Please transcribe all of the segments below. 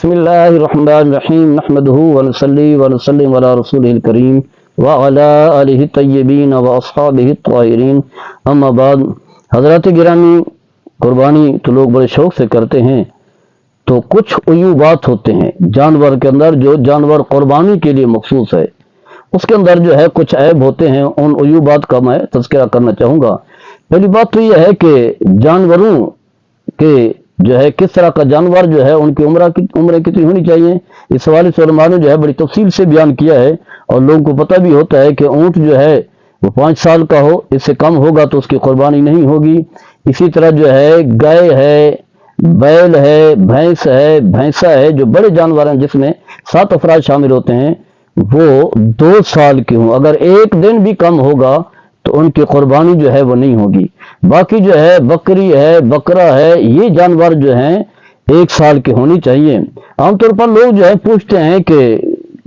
بسم اللہ الرحمن الرحیم نحمده ونصلی ونسلم علی رسولہ الکریم وعلی آلہ الطیبین واصحابہ الطاہرین اما بعد۔ حضرات گرامی، قربانی تو لوگ بڑے شوق سے کرتے ہیں، تو کچھ عیوبات ہوتے ہیں جانور کے اندر، جو جانور قربانی کے لیے مخصوص ہے اس کے اندر جو ہے کچھ عیب ہوتے ہیں۔ ان عیوبات کا میں تذکرہ کرنا چاہوں گا۔ پہلی بات تو یہ ہے کہ جانوروں کے جو ہے کس طرح کا جانور جو ہے ان کی عمریں کتنی ہونی چاہیے، اس حوالے سے علماء نے جو ہے بڑی تفصیل سے بیان کیا ہے، اور لوگوں کو پتہ بھی ہوتا ہے کہ اونٹ جو ہے وہ 5 سال کا ہو، اس سے کم ہوگا تو اس کی قربانی نہیں ہوگی۔ اسی طرح جو ہے گائے ہے، بیل ہے، بھینس ہے، بھینسا ہے، جو بڑے جانور ہیں جس میں 7 افراد شامل ہوتے ہیں، وہ 2 سال کے ہوں، اگر ایک دن بھی کم ہوگا تو ان کی قربانی جو ہے وہ نہیں ہوگی۔ باقی جو ہے بکری ہے، بکرا ہے، یہ جانور جو ہیں 1 سال کے ہونی چاہیے۔ عام طور پر لوگ جو ہے پوچھتے ہیں کہ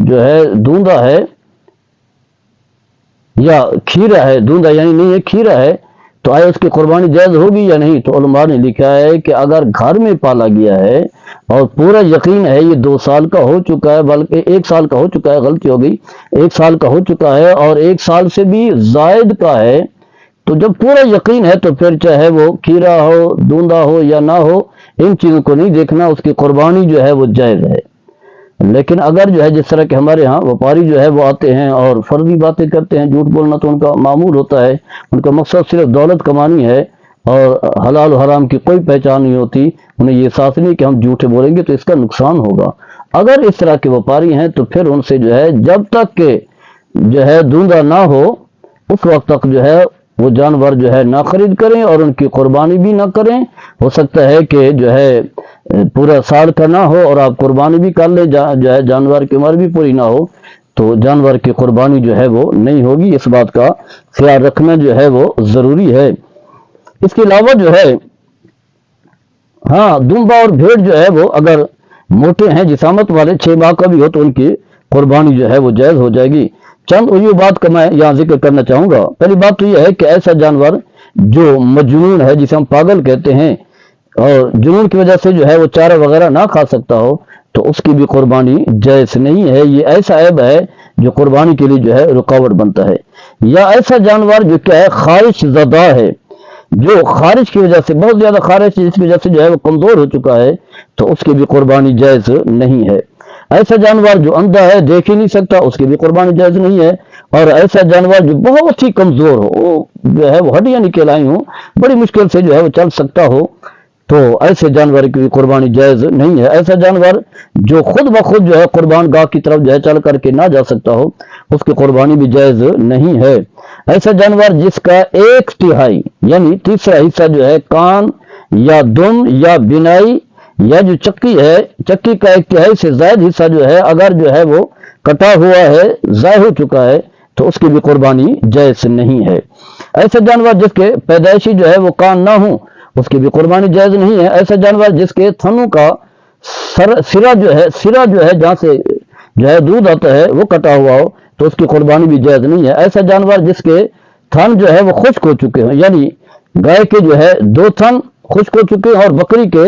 جو ہے دوندا ہے یا کھیرا ہے، دوندا یعنی نہیں ہے، کھیرا ہے، تو آیا اس کی قربانی جائز ہوگی یا نہیں؟ تو علماء نے لکھا ہے کہ اگر گھر میں پالا گیا ہے اور پورا یقین ہے یہ 2 سال کا ہو چکا ہے، بلکہ 1 سال کا ہو چکا ہے، غلطی ہو گئی، 1 سال کا ہو چکا ہے اور 1 سال سے بھی زائد کا ہے، تو جب پورا یقین ہے تو پھر چاہے وہ کھیرا ہو، دوندا ہو یا نہ ہو، ان چیزوں کو نہیں دیکھنا، اس کی قربانی جو ہے وہ جائز ہے۔ لیکن اگر جو ہے جس طرح کہ ہمارے ہاں وپاری جو ہے وہ آتے ہیں اور فرضی باتیں کرتے ہیں، جھوٹ بولنا تو ان کا معمول ہوتا ہے، ان کا مقصد صرف دولت کمانی ہے اور حلال و حرام کی کوئی پہچان نہیں ہوتی، انہیں یہ احساس نہیں کہ ہم جھوٹے بولیں گے تو اس کا نقصان ہوگا۔ اگر اس طرح کے وپاری ہیں تو پھر ان سے جو ہے جب تک کہ جو ہے دوندا نہ ہو اس وقت تک جو ہے وہ جانور جو ہے نہ خرید کریں اور ان کی قربانی بھی نہ کریں۔ ہو سکتا ہے کہ جو ہے پورا سال کا نہ ہو اور آپ قربانی بھی کر لیں، جو ہے جانور کی عمر بھی پوری نہ ہو تو جانور کی قربانی جو ہے وہ نہیں ہوگی۔ اس بات کا خیال رکھنا جو ہے وہ ضروری ہے۔ اس کے علاوہ جو ہے ہاں دمبا اور بھیڑ جو ہے وہ اگر موٹے ہیں، جسامت والے، 6 ماہ کا بھی ہو تو ان کی قربانی جو ہے وہ جائز ہو جائے گی۔ چند عیوبات کا میں یہاں ذکر کرنا چاہوں گا۔ پہلی بات تو یہ ہے کہ ایسا جانور جو مجنون ہے، جسے ہم پاگل کہتے ہیں، اور جنون کی وجہ سے جو ہے وہ چارہ وغیرہ نہ کھا سکتا ہو تو اس کی بھی قربانی جائز نہیں ہے۔ یہ ایسا عیب ہے جو قربانی کے لیے جو ہے رکاوٹ بنتا ہے۔ یا ایسا جانور جو کیا ہے خارش زدہ ہے، جو خارش کی وجہ سے، بہت زیادہ خارش جس کی وجہ سے جو ہے وہ کمزور ہو چکا ہے تو اس کی بھی قربانی جائز نہیں ہے۔ ایسا جانور جو اندھا ہے، دیکھ ہی نہیں سکتا، اس کی بھی قربانی جائز نہیں ہے۔ اور ایسا جانور جو بہت ہی کمزور ہو، وہ جو ہے وہ ہڈیاں نکل آئی ہوں، بڑی مشکل سے جو ہے وہ چل سکتا ہو، تو ایسے جانور کی قربانی جائز نہیں ہے۔ ایسا جانور جو خود بخود جو ہے قربان گاہ کی طرف جو ہے چل کر کے نہ جا سکتا ہو، اس کی قربانی بھی جائز نہیں ہے۔ ایسا جانور جس کا 1/3 یعنی تیسرا حصہ جو ہے کان یا دم یا بینائی یا جو چکی ہے، چکی کا 1/3 سے زائد حصہ جو ہے اگر جو ہے وہ کٹا ہوا ہے، ضائع ہو چکا ہے، تو اس کی بھی قربانی جائز نہیں ہے۔ ایسا جانور جس کے پیدائشی جو ہے وہ کان نہ ہوں، اس کی بھی قربانی جائز نہیں ہے۔ ایسا جانور جس کے تھنوں کا سرا جو ہے جہاں سے جو ہے دودھ آتا ہے وہ کٹا ہوا ہو تو اس کی قربانی بھی جائز نہیں ہے۔ ایسا جانور جس کے تھن جو ہے وہ خشک ہو چکے ہیں، یعنی گائے کے جو ہے 2 تھن خشک ہو چکے ہیں اور بکری کے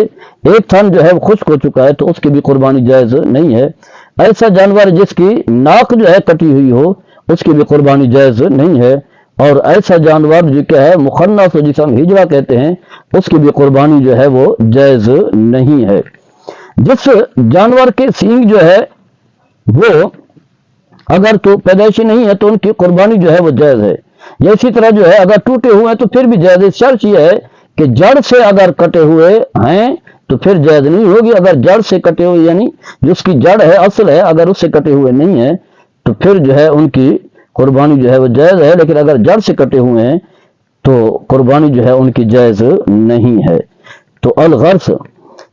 1 تھن جو ہے وہ خشک ہو چکا ہے تو اس کی بھی قربانی جائز نہیں ہے۔ ایسا جانور جس کی ناک جو ہے کٹی ہوئی ہو، اس کی بھی قربانی جائز نہیں ہے۔ اور ایسا جانور جو کیا ہے مخنث، جسے ہم ہجڑا کہتے ہیں، اس کی بھی قربانی جو ہے وہ جائز نہیں ہے۔ جس جانور کے سینگ جو ہے وہ اگر تو پیدائشی نہیں ہے تو ان کی قربانی جو ہے وہ جائز ہے۔ یا اسی طرح جو ہے اگر ٹوٹے ہوئے ہیں تو پھر بھی جائز ہے۔ شرط یہ ہے کہ جڑ سے اگر کٹے ہوئے ہیں تو پھر جائز نہیں ہوگی۔ اگر جڑ سے کٹے ہوئے یعنی جس کی جڑ ہے، اصل ہے، اگر اس سے کٹے ہوئے نہیں ہیں تو پھر جو ہے ان کی قربانی جو ہے وہ جائز ہے، لیکن اگر جڑ سے کٹے ہوئے ہیں تو قربانی جو ہے ان کی جائز نہیں ہے۔ تو الغرض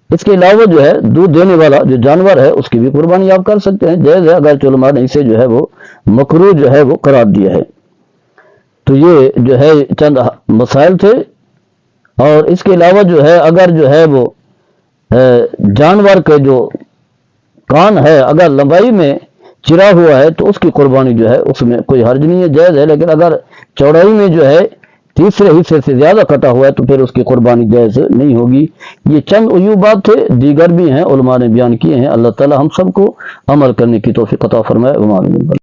اس کے علاوہ جو ہے دودھ دینے والا جو جانور ہے اس کی بھی قربانی آپ کر سکتے ہیں، جائز ہے، اگر علماء نے اسے جو ہے وہ مکروہ جو ہے وہ قرار دیا ہے۔ تو یہ جو ہے چند مسائل تھے۔ اور اس کے علاوہ جو ہے اگر جو ہے وہ جانور کے جو کان ہے اگر لمبائی میں چرا ہوا ہے تو اس کی قربانی جو ہے اس میں کوئی حرج نہیں ہے، جائز ہے، لیکن اگر چوڑائی میں جو ہے تیسرے حصے سے زیادہ کٹا ہوا ہے تو پھر اس کی قربانی جائز نہیں ہوگی۔ یہ چند عیوبات تھے، دیگر بھی ہیں علماء نے بیان کیے ہیں۔ اللہ تعالی ہم سب کو عمل کرنے کی توفیق عطا فرمائے۔